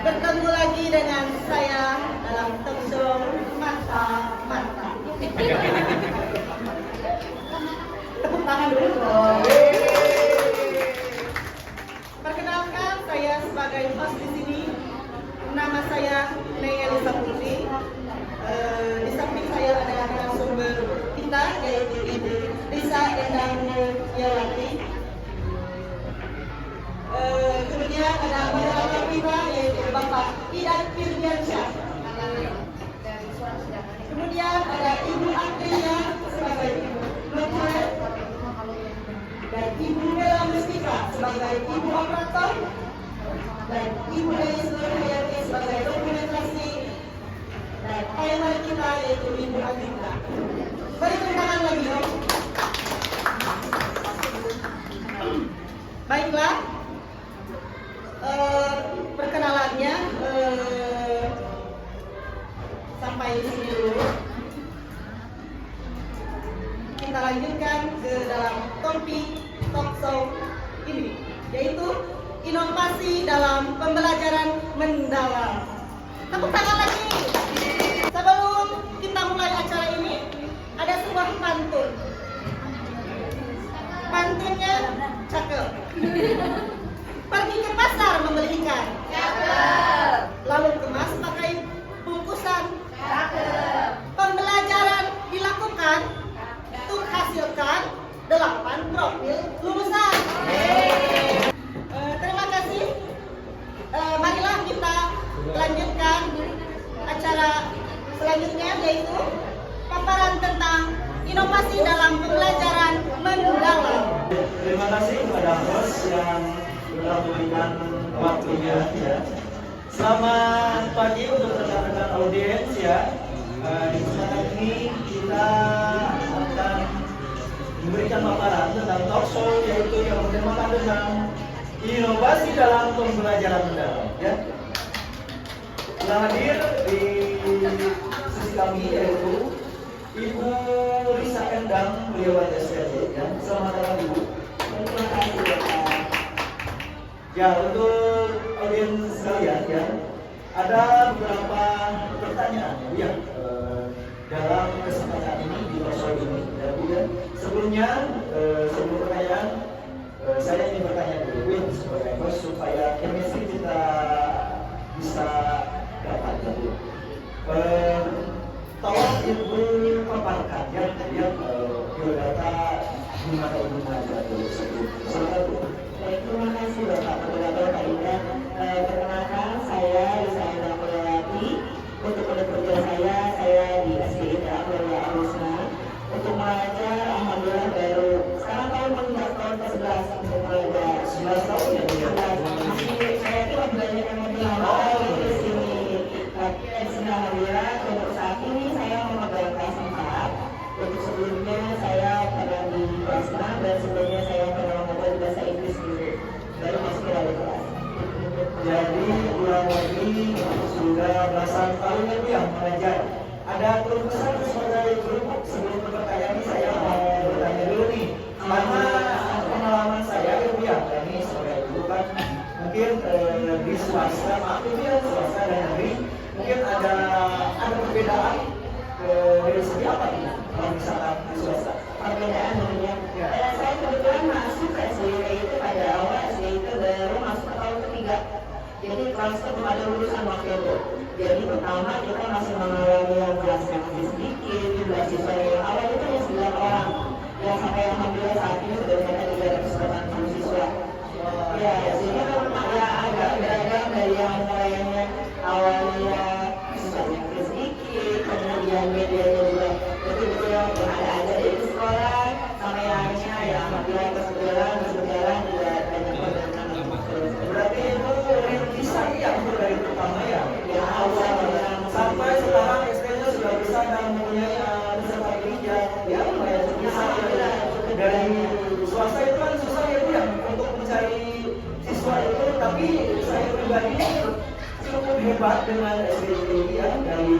Bertemu lagi dengan saya dalam talk show Mata-Mata. Tepuk tangan dulu dong. Perkenalkan, saya sebagai host di sini. Nama saya Nea Elisa Putri. Di samping saya ada narasumber kita, yaitu Ibu Lisa Endang Yawati. Kemudian ada moderator kita, yaitu Bapak Idan Firdiansyah. Kemudian ada Ibu Andrea sebagai Ibu Dokter, dan Ibu Bella Mustika sebagai Ibu Operator, dan Ibu Deis Nurhayati sebagai dokumentasi, dan pionir kita yaitu Ibu Adinda. Beri tepuk tangan lagi dong. Baiklah, perkenalannya sampai di sini dulu. Kita lanjutkan ke dalam topik talk show ini, yaitu inovasi dalam pembelajaran mendalam. Tepuk tangan lagi. Sebelum kita mulai acara ini, ada sebuah pantun. Pantunnya cakep. Pergi ke pasar membeli ikan. Cakep. Lalu kemas pakai bungkusan. Cakep. Pembelajaran dilakukan untuk hasilkan 8 profil lulusan. Terima kasih. Marilah kita lanjutkan acara selanjutnya, yaitu paparan tentang inovasi dalam pembelajaran mendalam. Terima kasih kepada host yang telah memberikan waktunya. Ya. Selamat pagi untuk rekan-rekan audiens ya. Di kesempatan ini kita akan memberikan paparan tentang talk show, yaitu yang bertemakan tentang inovasi dalam pembelajaran mendalam. Ya. Telah hadir di sisi kami yaitu Ibu Lisa Endang Yawati SPT. Ya. Selamat datang Ibu. Terima kasih Bapak. Ya, untuk audiens sekalian ya, ada beberapa pertanyaan ya dalam kesempatan ini di talkshow ini. Ya, sebelumnya sebelum pertanyaan saya ingin bertanya dulu ya, sebagai host supaya chemistry kita bisa dapat dulu. Tolong Ibu paparkan ya biodata di mata Ibu mengajar dulu sebelum. Baik, terima kasih Bapak Moderator Pak Indah. Perkenalkan, saya Lisa Endang Yawati. Untuk kode kerja saya di SDIT Amelia Arusna. Untuk mengajar, alhamdulillah baru sekarang tahun menginjak tahun ke-11 untuk mengajar 11 tahun ya Bu ya. Saya telah belajar yang lebih lama di sini. Alhamdulillah, untuk saat ini saya memegang kelas 4. Untuk sebelumnya saya pernah di kelas 6 dan sebelumnya saya pernah mengajar bahasa Inggris dulu. Baru masuk ke kelas. Jadi kurang lebih sudah belasan tahun ya Bu yang mengajar. Ada keluh kesah sebagai guru. Sebelum pertanyaan ini saya mau bertanya dulu nih, karena pengalaman saya ya Bu ya, ini sebagai guru kan mungkin di swasta, maaf itu ya swasta dan negeri mungkin ada perbedaan dari segi apa nih kalau misalkan di swasta? Perbedaan namanya. Saya kebetulan masuk ke SDIT itu pada awal SDIT baru masuk ke tahun ketiga. Jadi transfer kepada lulusan waktu itu. Jadi pertama kita masih mengalami yang kelasnya masih sedikit, jumlah siswa yang awal itu hanya 9 orang. Yang sampai alhamdulillah saat ini sudah mencapai 380 siswa. Ya, sehingga memang ya agak beragam dari yang mulainya awalnya siswanya sedikit, kemudian medianya juga betul-betul yang ada di sekolah, sampai akhirnya ya alhamdulillah berjalan juga banyak perjalanan. Berarti itu bisa ya untuk dari pertama ya? Ya awal Sampai sekarang SD-nya sudah bisa dan mempunyai peserta didik ya lumayan bisa ya. Dari swasta itu kan susah ya Bu ya untuk mencari siswa itu, tapi saya pribadi cukup hebat dengan SDIT ya dari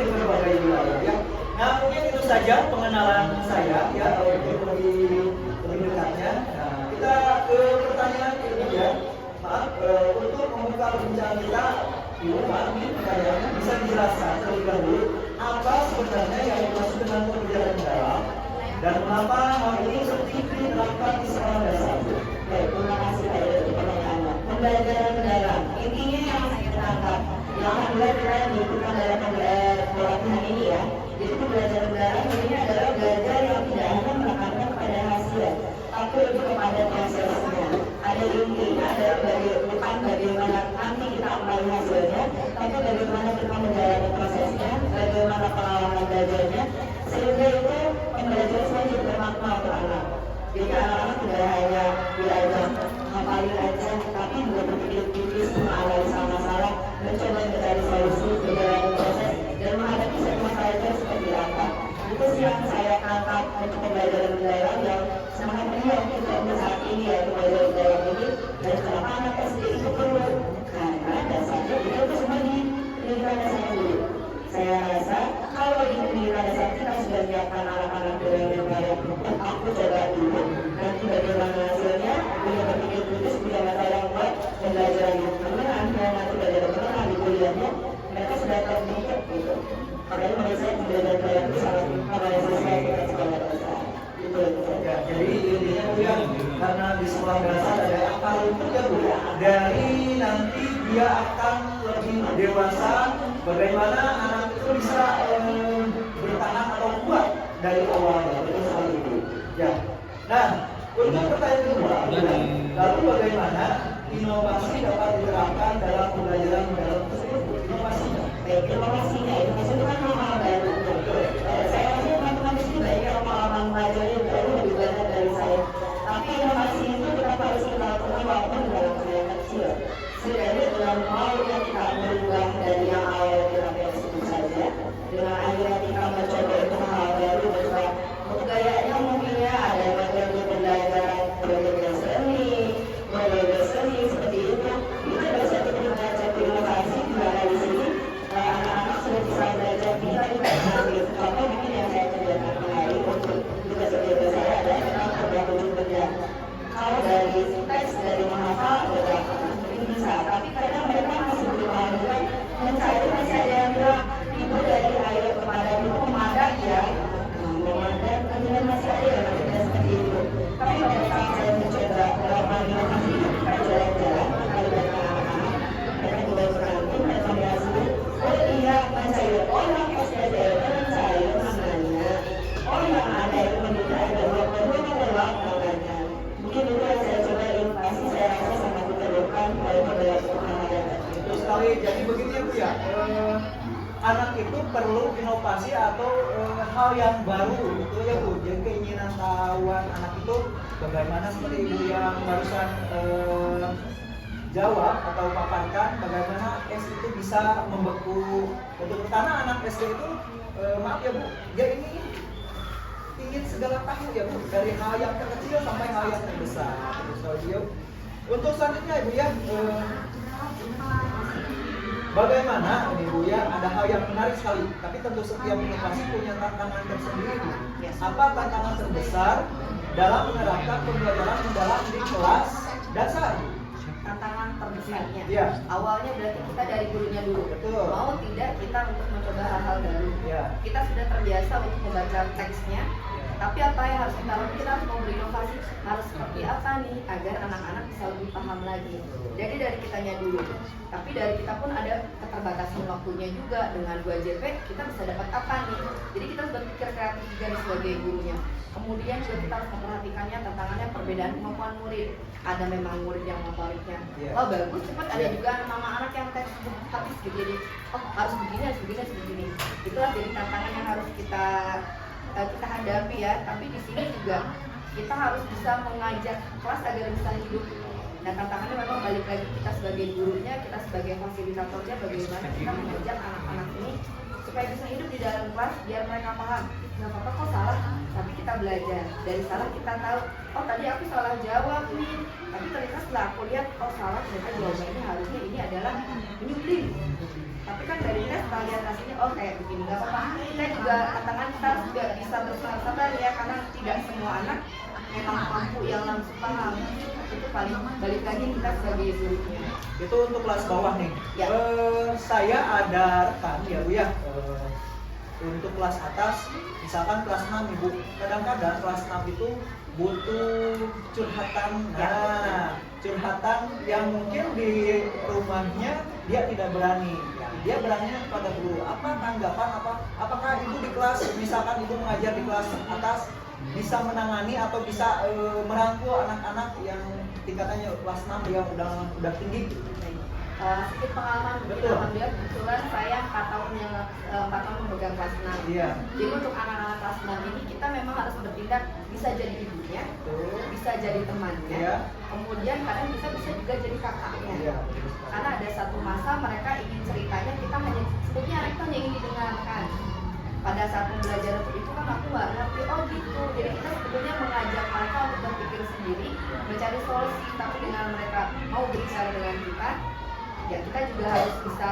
berbagai wilayah ya. Nah mungkin itu saja pengenalan saya ya untuk lebih dekatnya. Nah, kita ke pertanyaan Ibu Pak, ini pertanyaannya bisa dijelaskan terlebih dahulu apa sebenarnya yang dimaksud dengan pembelajaran mendalam dan mengapa hal ini seperti diterapkan di sekolah dasar? Baik, terima kasih Pak Edo untuk pertanyaannya. Pembelajaran mendalam, intinya yang saya tangkap, yang alhamdulillah kita diikutkan dalam pelatihan ini ya. Jadi pembelajaran mendalam ini adalah belajar yang tidak hanya menekankan kepada hasil, tapi lebih kepada prosesnya. Ada intinya adalah bukan bagaimana nanti kita meraih hasilnya, tapi bagaimana kita menjalani prosesnya, bagaimana pengalaman belajarnya, sehingga itu pembelajaran semakin bermakna untuk anak. Jadi anak-anak tidak hanya diajar hafalin aja, tapi juga berpikir kritis, menganalisa masalah, mencoba mencari solusi, menjalani proses, dan menghadapi satu masalah itu seperti apa. Itu sih yang saya tangkap untuk pembelajaran mendalam yang sangat penting untuk saat ini ya, pembelajaran mendalam ini. Dan kenapa anak SD itu perlu? Karena dasarnya itu semua di pendidikan dasar dulu. Saya rasa kalau di pendidikan dasar kita sudah menyiapkan anak-anak dengan baik, aku coba dulu, nanti bagaimana hasilnya, punya berpikir kritis, punya mata yang kuat, dan belajar yang benar, nanti belajar benar di kuliahnya, mereka sudah terbentuk gitu. Makanya menurut saya pembelajaran mendalam itu sangat mengapresiasi kita sekolah dasar. Itu yang saya. Ya, jadi intinya Bu ya, karena di sekolah dasar ada akal itu ya Bu, dari nanti dia akan lebih dewasa, bagaimana anak itu bisa bertahan atau kuat dari awalnya, itu sekali itu. Ya, nah untuk pertanyaan kedua, lalu bagaimana inovasi dapat diterapkan dalam pembelajaran mendalam tersebut? Inovasinya. Baik, inovasinya itu maksudnya kan hal-hal baru. Saya rasa teman-teman di sini banyak yang pengalaman belajar yang baru lebih banyak dari saya. Tapi inovasi itu kita harus kita lakukan walaupun dalam skala kecil. Setidaknya dengan mau yang kita berubah dari yang awal kita itu saja, dengan akhirnya kita mencoba untuk hal baru, mencoba gayanya mungkinnya ada metode pembelajaran berbagai seni seperti itu adalah satu inovasi di mana di sini anak-anak sudah bisa belajar kita juga nanti contoh mungkin yang saya kerjakan kemarin untuk tugas kerja saya adalah tentang berbagai kerja. Kalau dari teks dari menghafal beberapa mungkin bisa, tapi kadang mereka masih belum juga mencari masih ada yang bilang ibu dari air kepada itu memadat ya, memadat kemudian masih ada yang tidak seperti itu. Tapi pada saat saya mencoba melakukan inovasi kita jalan-jalan kalau dengan anak-anak mereka juga berhenti mereka berhasil. Oh iya mencair, oh yang SDR mencair namanya, oh yang ada itu menunda ada lewat namanya. Mungkin itu yang saya coba inovasi, saya rasa sangat diperlukan kalau pembelajaran anak-anak. Terus sekali, jadi begini ya Bu ya, anak itu perlu inovasi atau hal yang baru gitu ya Bu. Jadi keinginan tahuan anak itu bagaimana seperti Ibu yang barusan jawab atau paparkan, bagaimana es itu bisa membeku betul, karena anak SD itu maaf ya Bu, dia ini ingin segala tahu ya Bu, dari hal yang terkecil sampai hal yang terbesar. Terus dia untuk selanjutnya Ibu ya, bagaimana ini Bu ya, ada hal yang menarik sekali, tapi tentu setiap inovasi punya tantangan tersendiri. Apa tantangan terbesar dalam menerapkan pembelajaran mendalam di kelas dasar? Tantangan terbesarnya Ya. awalnya berarti kita dari gurunya dulu. Betul. Mau tidak kita untuk mencoba hal-hal baru. Ya. Kita sudah terbiasa untuk membaca teksnya, tapi apa yang harus kita lakukan? Kita harus mau berinovasi, harus seperti apa nih agar anak-anak bisa lebih paham lagi. Jadi dari kitanya dulu, tapi dari kita pun ada keterbatasan waktunya juga. Dengan 2 JP kita bisa dapat apa nih? Jadi kita harus berpikir kreatif juga nih sebagai gurunya. Kemudian juga kita harus memperhatikannya tantangannya perbedaan kemampuan murid. Ada memang murid yang motoriknya oh bagus cepat, ada juga anak yang teks habis gitu, jadi oh harus begini harus begini harus begini. Itulah jadi tantangan yang harus kita hadapi ya. Tapi di sini juga kita harus bisa mengajak kelas agar bisa hidup. Dan tantangannya memang balik lagi kita sebagai gurunya, kita sebagai fasilitatornya, bagaimana kita mengajak anak-anak ini supaya bisa hidup di dalam kelas biar mereka paham. Nggak apa-apa kok salah, tapi kita belajar. Dari salah kita tahu, oh tadi aku salah jawab nih, tapi ternyata setelah aku lihat, oh salah, ternyata jawabannya harusnya ini adalah menyuplin. Tapi kan dari tes kita lihat hasilnya, oh kayak begini, nggak apa-apa. Kita juga tantangan kita juga bisa bersabar ya, karena tidak semua anak memang mampu yang langsung paham, itu paling balik lagi kita sebagai gurunya. Itu untuk kelas bawah nih. Ya. Saya ada rekan ya Bu ya. Untuk kelas atas, misalkan kelas 6 Ibu, kadang-kadang kelas 6 itu butuh curhatan. Nah, curhatan yang mungkin di rumahnya dia tidak berani. Dia beraninya kepada guru. Apa tanggapan apakah Ibu di kelas, misalkan Ibu mengajar di kelas atas, bisa menangani atau bisa merangkul anak-anak yang tingkatannya kelas 6 yang udah tinggi? Sedikit pengalaman mungkin. Betul. Alhamdulillah kebetulan saya 4 tahun memegang kelas 6. Iya. Jadi untuk anak-anak kelas 6 ini kita memang harus bertindak, bisa jadi ibunya, Betul. bisa jadi temannya, Iya. kemudian kadang bisa juga jadi kakaknya. Iya. Karena ada satu masa mereka ingin ceritanya, kita hanya sebetulnya anak itu hanya ingin didengarkan. Pada saat pembelajaran itu kan aku nggak ngerti, oh gitu. Jadi kita sebetulnya mengajak mereka untuk berpikir sendiri, mencari solusi. Tapi dengan mereka mau berbicara dengan kita, ya kita juga harus bisa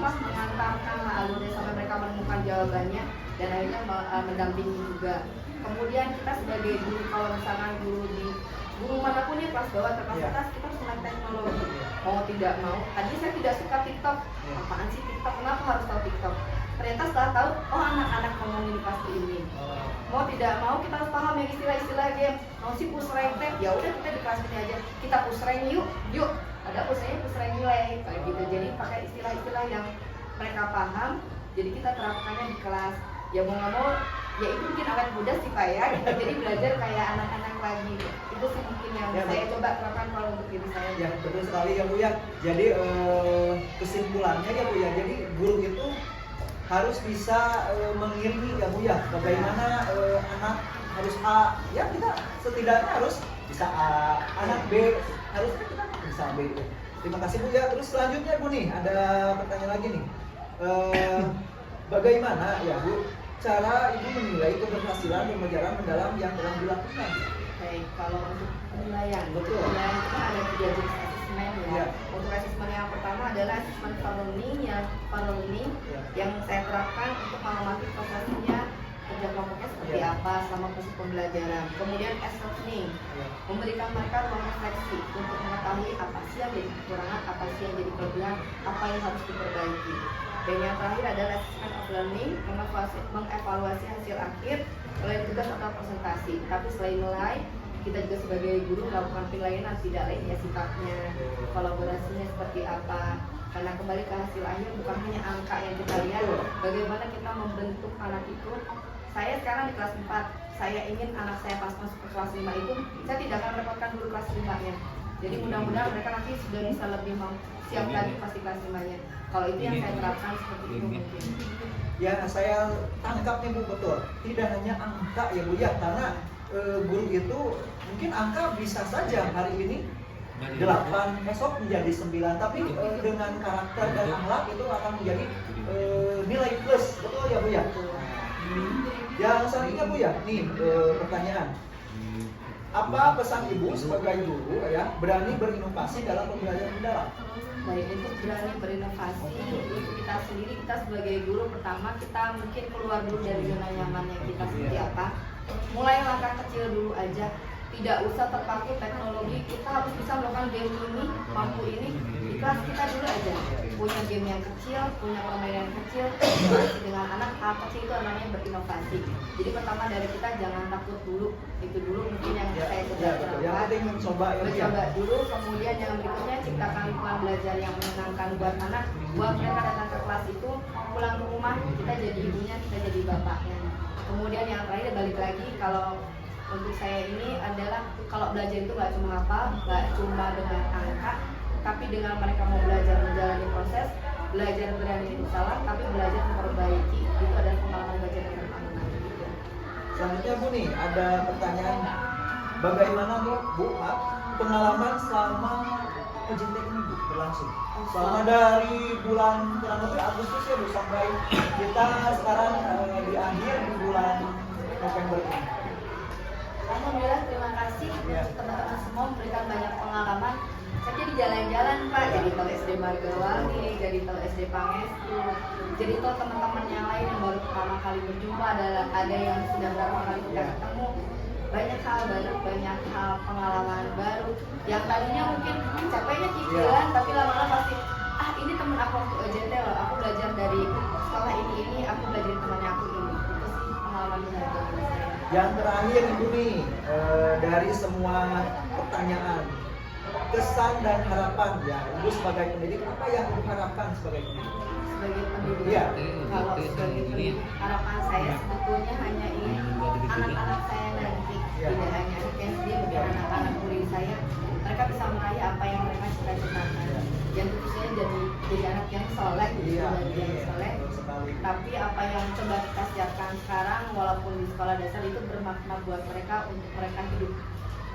mengantarkan alurnya sampai mereka menemukan jawabannya dan akhirnya mendampingi juga. Kemudian kita sebagai guru, kalau misalkan guru manapun ya, kelas bawah atau kelas atas, kita harus melek teknologi. Mau tidak mau, tadi saya tidak suka TikTok. Apaan sih TikTok? Kenapa harus tahu TikTok? Ternyata setelah tahu, oh anak-anak ngomong ini pasti ini. Mau tidak mau kita harus paham yang istilah-istilah game. Mau si push rank, ya udah kita di kelas ini aja. Kita push rank yuk. Ada push rank nilai kayak gitu. Jadi pakai istilah-istilah yang mereka paham. Jadi kita terapkannya di kelas. Ya mau nggak mau, ya itu mungkin awet muda sih Pak ya. Kita jadi belajar kayak anak-anak lagi. Itu sih mungkin yang saya coba terapkan kalau untuk diri saya. Ya betul sekali ya Bu ya. Jadi kesimpulannya ya Bu ya. Jadi guru itu harus bisa mengiringi ya Bu ya. Bagaimana anak harus A, ya kita setidaknya harus bisa A. Anak B harusnya kita bisa B. Terima kasih Bu ya. Terus selanjutnya Bu nih ada pertanyaan lagi nih. Bagaimana ya Bu cara Ibu menilai keberhasilan pembelajaran mendalam yang telah dilakukan? Baik, kalau untuk penilaian, Betul. penilaian itu kan ada 3 jenis asesmen ya. Iya. Untuk asesmen yang pertama adalah asesmen fun learning Iya. yang saya terapkan untuk mengamati prosesnya kerja kelompoknya seperti Iya. apa selama proses pembelajaran. Kemudian learning, memberikan mereka ruang refleksi untuk mengetahui apa sih yang jadi kekurangan, apa sih yang jadi kelebihan, apa yang harus diperbaiki. Dan yang terakhir adalah assessment of learning, mengevaluasi hasil akhir selain tugas atau presentasi. Tapi selain nilai, kita juga sebagai guru melakukan penilaian tidak lain ya sikapnya, kolaborasinya seperti apa. Karena kembali ke hasil akhir bukan hanya angka yang kita lihat, bagaimana kita membentuk anak itu. Saya sekarang di kelas 4, saya ingin anak saya pas masuk ke kelas 5 itu, saya tidak akan merepotkan guru kelas 5-nya. Jadi mudah-mudahan mereka nanti sudah bisa lebih siap lagi pasti kelas 5-nya. Kalau itu yang saya terapkan seperti itu mungkin. Ya, saya tangkap nih Bu, betul. Tidak hanya angka ya Bu ya, karena guru itu mungkin angka bisa saja hari ini 8, esok menjadi 9, tapi dengan karakter dan akhlak itu akan menjadi nilai plus, betul ya Bu ya? Yang selanjutnya Bu ya, nih pertanyaan. Apa pesan Ibu sebagai guru ya berani berinovasi dalam pembelajaran mendalam? Baik, untuk berani berinovasi untuk kita sendiri, kita sebagai guru pertama kita mungkin keluar dulu dari zona nyamannya kita seperti apa. Mulai langkah kecil dulu aja, tidak usah terpaku teknologi. Kita harus bisa melakukan game ini, mampu ini di kelas kita dulu aja. Punya game yang kecil, punya permainan yang kecil, interaksi dengan anak, hal kecil itu namanya berinovasi. Jadi pertama dari kita jangan takut dulu, itu dulu mungkin yang saya coba Yang terapkan. penting mencoba ya Bu ya. Mencoba dulu, kemudian yang berikutnya ciptakan lingkungan belajar yang menyenangkan buat anak, buat mereka datang ke kelas itu, pulang ke rumah kita jadi ibunya, kita jadi bapaknya. Kemudian yang terakhir balik lagi, kalau untuk saya ini adalah kalau belajar itu nggak cuma hafal, nggak cuma dengan angka, tapi dengan mereka mau belajar menjalani proses, belajar berani untuk salah, tapi belajar memperbaiki, itu adalah pengalaman belajar yang bermakna. Selanjutnya Bu nih, ada pertanyaan. Bagaimana Bu, pengalaman selama ujian teknik Bu berlangsung? Selama dari bulan kurang lebih Agustus ya Bu sampai kita sekarang di akhir di bulan November ini. Alhamdulillah, terima kasih untuk teman-teman semua memberikan banyak pengalaman. Saya jadi jalan-jalan Pak, jadi tahu SD Margawangi, jadi tahu SD Pangestu, jadi tahu teman-teman yang lain yang baru pertama kali berjumpa, ada yang sudah berapa kali kita ketemu. banyak hal baru, banyak hal pengalaman baru yang tadinya mungkin capeknya cicilan, tapi lama-lama pasti ini temen aku waktu EJT loh, aku belajar dari sekolah ini, aku belajar dari temannya aku ini. Itu sih pengalaman belajar dari saya. Yang terakhir Ibu nih, dari semua pertanyaan, kesan dan harapan ya, Ibu sebagai pendidik apa yang Ibu harapkan sebagai pendidik? Sebagai pendidik, Iya. kalau sebagai pendidik, harapan saya sebetulnya hanya ingin anak-anak saya nanti, tidak hanya anak SD, mungkin anak-anak murid saya, mereka bisa meraih apa yang mereka cita-citakan. Yang khususnya jadi anak yang soleh, yang soleh. Tapi apa yang coba kita siapkan sekarang, walaupun di sekolah dasar itu bermakna buat mereka untuk mereka hidup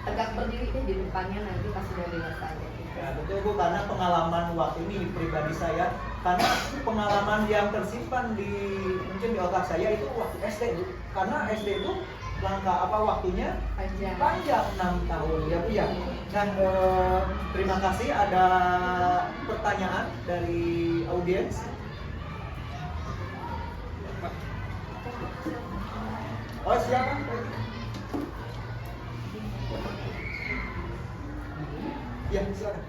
tegak berdiri di depannya nanti pas sudah dewasa aja. Ya, betul Bu, karena pengalaman waktu ini pribadi saya, karena pengalaman yang tersimpan mungkin di otak saya itu waktu SD Bu. Karena SD itu waktunya panjang 6 tahun ya Bu ya. Nah, terima kasih, ada pertanyaan dari audiens. Oh siapa? Ya, silakan.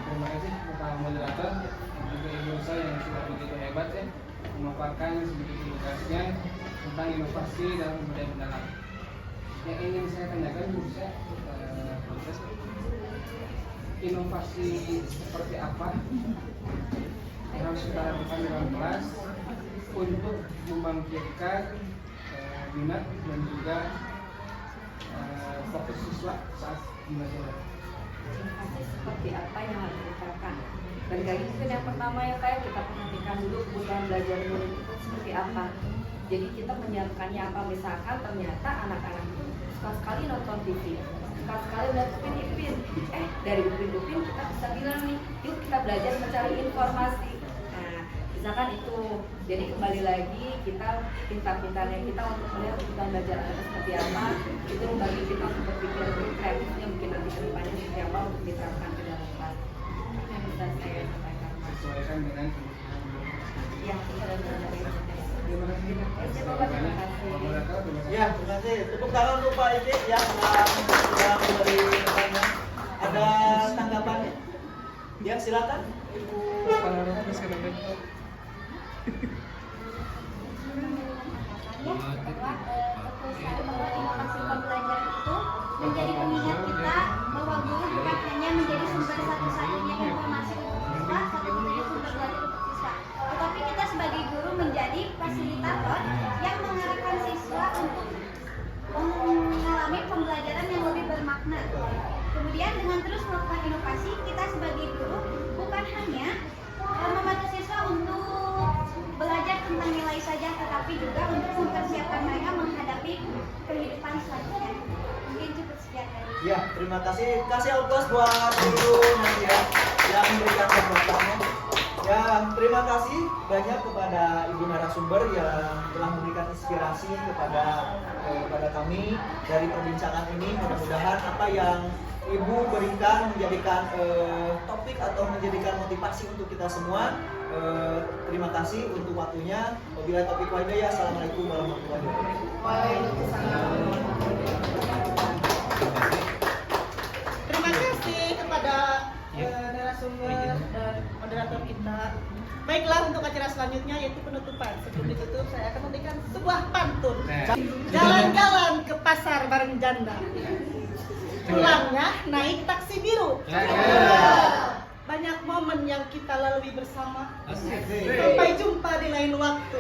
Terima kasih Bapak moderator dan juga Ibu Rosa yang sudah begitu hebat ya memaparkan sedikit tugasnya tentang inovasi dalam budaya mendalam. Yang ingin saya tanyakan Bu Rosa, inovasi seperti apa yang harus kita lakukan dalam kelas untuk membangkitkan minat dan juga fokus siswa saat belajar. Inovasi seperti apa yang harus diterapkan? Balik lagi mungkin yang pertama ya kayak kita perhatikan dulu kebutuhan belajar murid itu seperti apa. Jadi kita menyiapkannya apa, misalkan ternyata anak-anak itu suka sekali nonton TV, suka sekali melihat Upin-Ipin. Dari Upin-Ipin kita bisa bilang nih, yuk kita belajar mencari informasi. Nah, misalkan itu. Jadi kembali lagi kita pintar-pintarnya kita untuk melihat kebutuhan belajar anak seperti apa, itu membagi kita untuk berpikir lebih kreatifnya mungkin nanti ke depannya seperti apa untuk diterapkan ke dalam kelas. Yang bisa saya sampaikan. Sesuaikan dengan Ya, kita sudah belajar. terima kasih. Ya, terima kasih. Tepuk tangan untuk Pak Ike yang sudah memberi pertanyaan. Ada tanggapannya? Ya, silakan. Ibu. Betul sekali bahwa inovasi pembelajaran itu menjadi pengingat kita bahwa guru bukan hanya menjadi sumber satu-satunya informasi untuk siswa, satu-satunya sumber belajar untuk siswa, tetapi kita sebagai guru menjadi fasilitator yang mengarahkan siswa untuk mengalami pembelajaran yang lebih bermakna. Kemudian dengan terus melakukan inovasi, kita sebagai guru bukan hanya membantu siswa untuk belajar tentang nilai saja, tetapi juga untuk mempersiapkan mereka menghadapi kehidupan selanjutnya. Mungkin cukup sekian dari saya. Ya, terima kasih. Kasih aplaus buat guru nanti ya yang memberikan pembahasannya. Ya, terima kasih banyak kepada Ibu narasumber yang telah memberikan inspirasi kepada kami dari perbincangan ini. Mudah-mudahan apa yang Ibu berikan menjadikan topik atau menjadikan motivasi untuk kita semua. Terima kasih untuk waktunya. Wabillahi taufiq wal hidayah. Assalamualaikum warahmatullahi wabarakatuh. Waalaikumsalam. Terima kasih kepada narasumber dan moderator kita. Baiklah, untuk acara selanjutnya yaitu penutupan. Sebelum ditutup saya akan memberikan sebuah pantun. Jalan-jalan ke pasar bareng janda, pulangnya naik taksi biru. Banyak momen yang kita lalui bersama. Sampai jumpa di lain waktu.